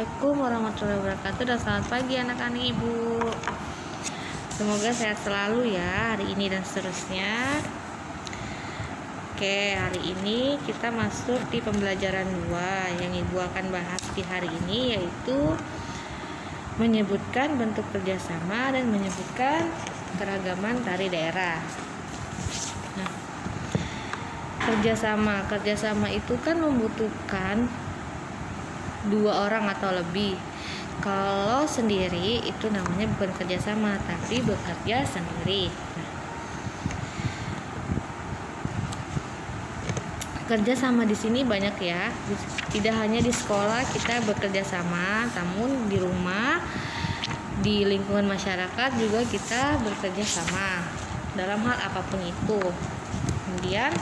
Assalamualaikum warahmatullahi wabarakatuh dan selamat pagi anak-anak ibu. Semoga sehat selalu ya hari ini dan seterusnya. Oke, hari ini kita masuk di pembelajaran 2 yang ibu akan bahas di hari ini, yaitu menyebutkan bentuk kerjasama dan menyebutkan keragaman tari daerah. Nah, kerjasama itu kan membutuhkan 2 orang atau lebih. Kalau sendiri itu namanya bukan kerjasama, tapi bekerja sendiri. Kerjasama di sini banyak ya. Tidak hanya di sekolah kita bekerja sama, namun di rumah, di lingkungan masyarakat juga kita bekerja sama dalam hal apapun itu. Kemudian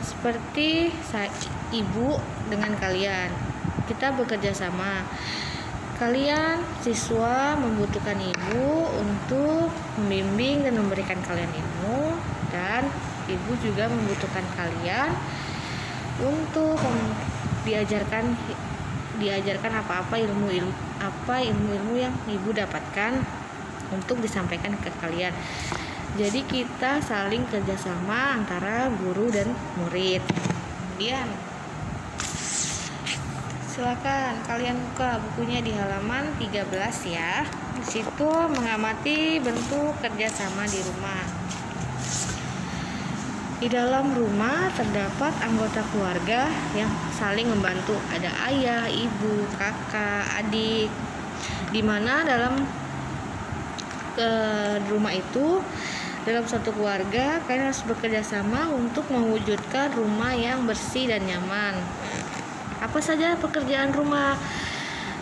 seperti ibu dengan kalian, kita bekerja sama. Kalian siswa membutuhkan ibu untuk membimbing dan memberikan kalian ilmu, dan ibu juga membutuhkan kalian untuk diajarkan apa ilmu yang ibu dapatkan untuk disampaikan ke kalian. Jadi kita saling kerjasama antara guru dan murid. Kemudian silakan kalian buka bukunya di halaman 13 ya. Di situ mengamati bentuk kerjasama di rumah. Di dalam rumah terdapat anggota keluarga yang saling membantu. Ada ayah, ibu, kakak, adik. Di mana dalam rumah itu, dalam satu keluarga, kalian harus bekerja sama untuk mewujudkan rumah yang bersih dan nyaman. Apa saja pekerjaan rumah?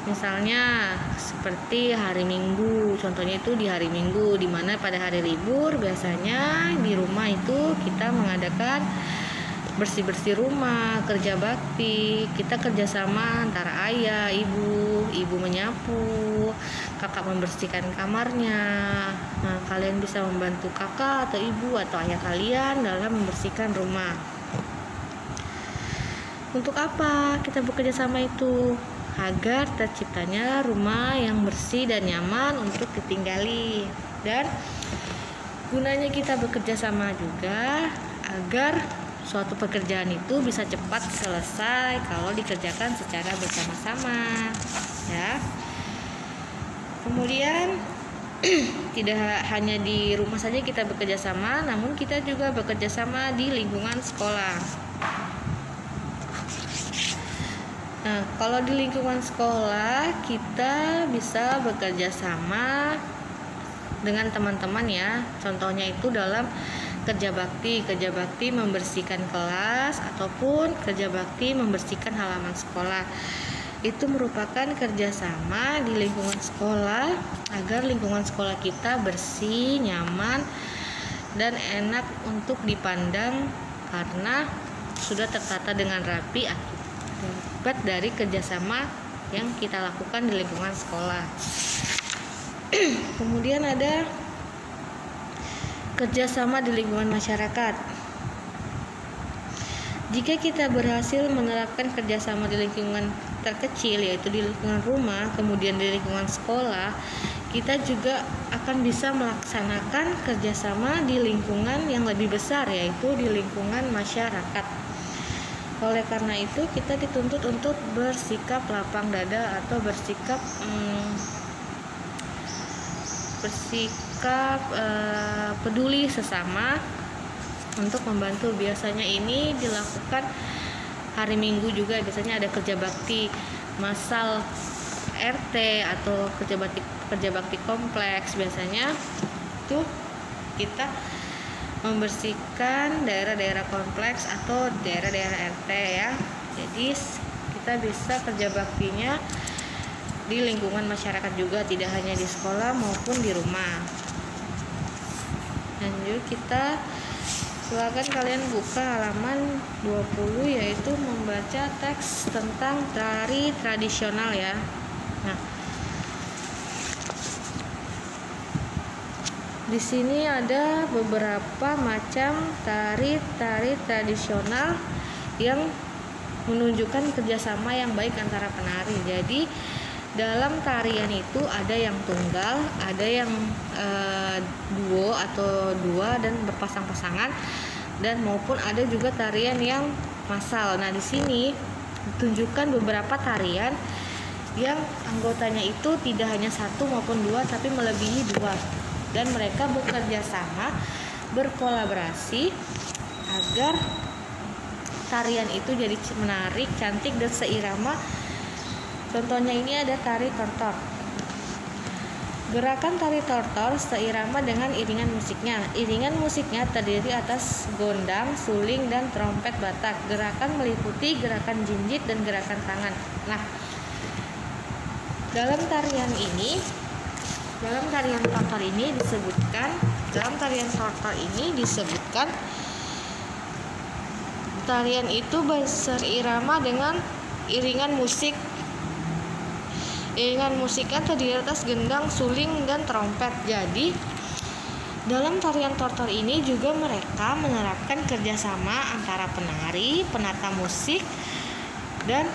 Misalnya seperti hari Minggu, contohnya itu di hari Minggu, di mana pada hari libur biasanya di rumah itu kita mengadakan bersih-bersih rumah, kerja bakti. Kita kerjasama antara ayah, ibu menyapu, kakak membersihkan kamarnya. Nah, kalian bisa membantu kakak atau ibu atau ayah kalian dalam membersihkan rumah. Untuk apa kita bekerja sama itu? Agar terciptanya rumah yang bersih dan nyaman untuk ditinggali. Dan gunanya kita bekerja sama juga agar suatu pekerjaan itu bisa cepat selesai kalau dikerjakan secara bersama-sama ya. Kemudian tidak hanya di rumah saja kita bekerja sama, namun kita juga bekerja sama di lingkungan sekolah. Nah, kalau di lingkungan sekolah kita bisa bekerja sama dengan teman-teman ya. Contohnya itu dalam kerja bakti membersihkan kelas ataupun kerja bakti membersihkan halaman sekolah. Itu merupakan kerjasama di lingkungan sekolah agar lingkungan sekolah kita bersih, nyaman, dan enak untuk dipandang karena sudah tertata dengan rapi akibat dari kerjasama yang kita lakukan di lingkungan sekolah. Kemudian ada kerjasama di lingkungan masyarakat. Jika kita berhasil menerapkan kerjasama di lingkungan terkecil, yaitu di lingkungan rumah, kemudian di lingkungan sekolah, kita juga akan bisa melaksanakan kerjasama di lingkungan yang lebih besar, yaitu di lingkungan masyarakat. Oleh karena itu, kita dituntut untuk bersikap lapang dada atau bersikap peduli sesama untuk membantu. Biasanya ini dilakukan hari Minggu juga, biasanya ada kerja bakti masal RT atau kerja bakti kompleks. Biasanya itu kita membersihkan daerah-daerah kompleks atau daerah-daerah RT ya. Jadi kita bisa kerja baktinya di lingkungan masyarakat juga, tidak hanya di sekolah maupun di rumah. Lanjut, kita silakan kalian buka halaman 20, yaitu membaca teks tentang tari tradisional ya. Nah, di sini ada beberapa macam tari tradisional yang menunjukkan kerjasama yang baik antara penari. Jadi dalam tarian itu ada yang tunggal, ada yang duo atau dua dan berpasang-pasangan, dan maupun ada juga tarian yang massal. Nah, di sini ditunjukkan beberapa tarian yang anggotanya itu tidak hanya satu maupun dua, tapi melebihi dua, dan mereka bekerja sama, berkolaborasi agar tarian itu jadi menarik, cantik, dan seirama. Contohnya ini ada tari tortor. Gerakan tari tortor seirama dengan iringan musiknya. Iringan musiknya terdiri atas gondang, suling, dan trompet Batak. Gerakan meliputi gerakan jinjit dan gerakan tangan. Nah, dalam tarian tortor ini disebutkan tarian itu berirama dengan iringan musik. Iringan musiknya terdiri atas gendang, suling, dan trompet. Jadi dalam tarian tortor ini juga mereka menerapkan kerjasama antara penari, penata musik, dan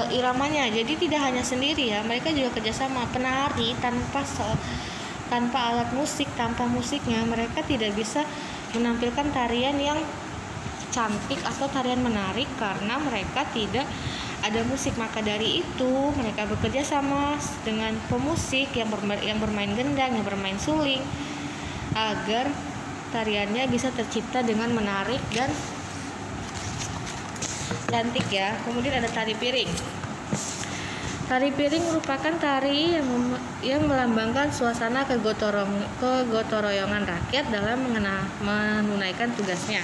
iramanya. Jadi tidak hanya sendiri ya, mereka juga kerjasama. Penari tanpa alat musik, tanpa musiknya mereka tidak bisa menampilkan tarian yang cantik atau tarian menarik karena mereka tidak ada musik. Maka dari itu mereka bekerja sama dengan pemusik yang bermain gendang, yang bermain suling, agar tariannya bisa tercipta dengan menarik dan cantik ya. Kemudian ada tari piring. Tari piring merupakan tari yang melambangkan suasana kegotoroyongan rakyat dalam menunaikan tugasnya.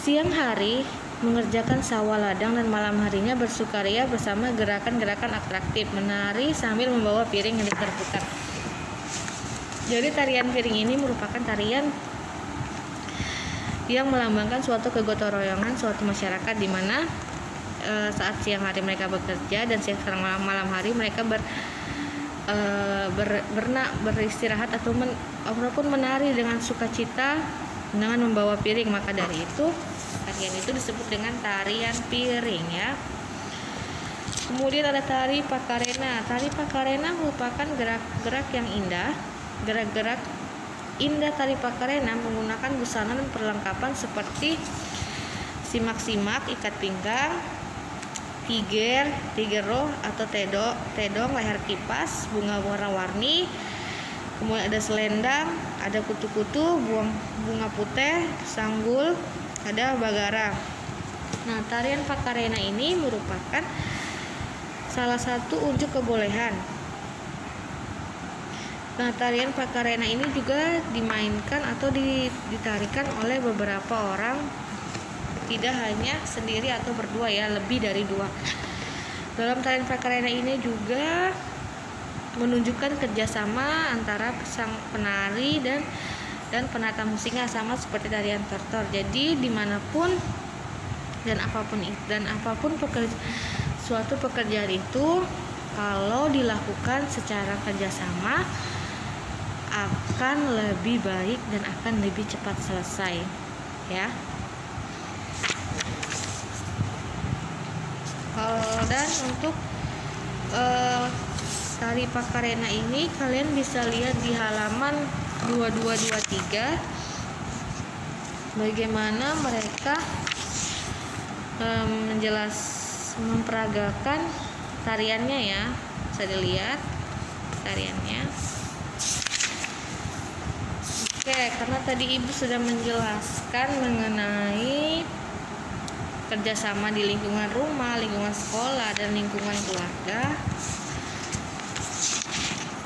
Siang hari mengerjakan sawah ladang dan malam harinya bersukaria bersama gerakan-gerakan atraktif, menari sambil membawa piring yang diputar. Jadi tarian piring ini merupakan tarian yang melambangkan suatu kegotoroyongan suatu masyarakat, di mana saat siang hari mereka bekerja dan siang malam hari mereka beristirahat ataupun menari dengan sukacita dengan membawa piring. Maka dari itu tarian itu disebut dengan tarian piring ya. Kemudian ada tari pakarena. Tari pakarena merupakan gerak-gerak yang indah. Gerak-gerak indah tari pakarena menggunakan busana dan perlengkapan seperti simak-simak, ikat pinggang, tigero atau tedong, leher kipas, bunga warna-warni, kemudian ada selendang, ada kutu-kutu, bunga putih, sanggul, ada bagara. Nah, tarian pakarena ini merupakan salah satu unjuk kebolehan. Nah, tarian pakarena ini juga dimainkan atau ditarikan oleh beberapa orang, tidak hanya sendiri atau berdua ya, lebih dari dua. Dalam tarian pakarena ini juga menunjukkan kerjasama antara sang penari dan penata musiknya, sama seperti tarian tortor. Jadi dimanapun dan apapun suatu pekerjaan itu kalau dilakukan secara kerjasama akan lebih baik dan akan lebih cepat selesai ya. Dan untuk tari pakarena ini kalian bisa lihat di halaman 2223 bagaimana mereka memperagakan tariannya ya. Bisa dilihat tariannya. Oke, karena tadi Ibu sudah menjelaskan mengenai kerjasama di lingkungan rumah, lingkungan sekolah, dan lingkungan keluarga.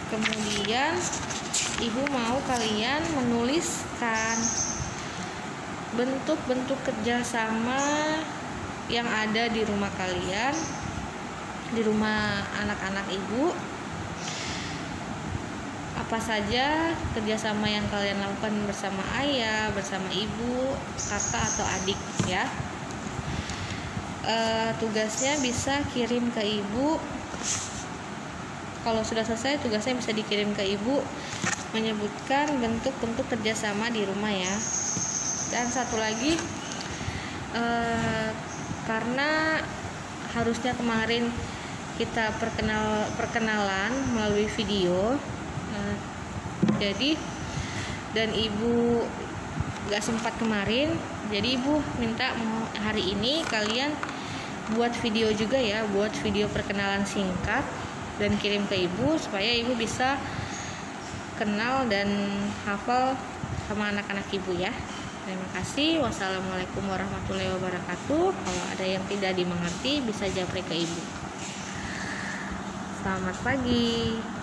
Kemudian Ibu mau kalian menuliskan bentuk-bentuk kerjasama yang ada di rumah kalian, di rumah anak-anak Ibu. Apa saja kerjasama yang kalian lakukan bersama ayah, bersama ibu, kakak atau adik ya. Tugasnya bisa kirim ke ibu. Kalau sudah selesai tugasnya bisa dikirim ke ibu, menyebutkan bentuk-bentuk kerjasama di rumah ya. Dan satu lagi, karena harusnya kemarin kita perkenalan melalui video, jadi dan ibu gak sempat kemarin, jadi ibu minta hari ini kalian buat video juga ya, buat video perkenalan singkat dan kirim ke ibu supaya ibu bisa kenal dan hafal sama anak-anak ibu ya. Terima kasih. Wassalamualaikum warahmatullahi wabarakatuh. Kalau ada yang tidak dimengerti bisa japri ke ibu. Selamat pagi.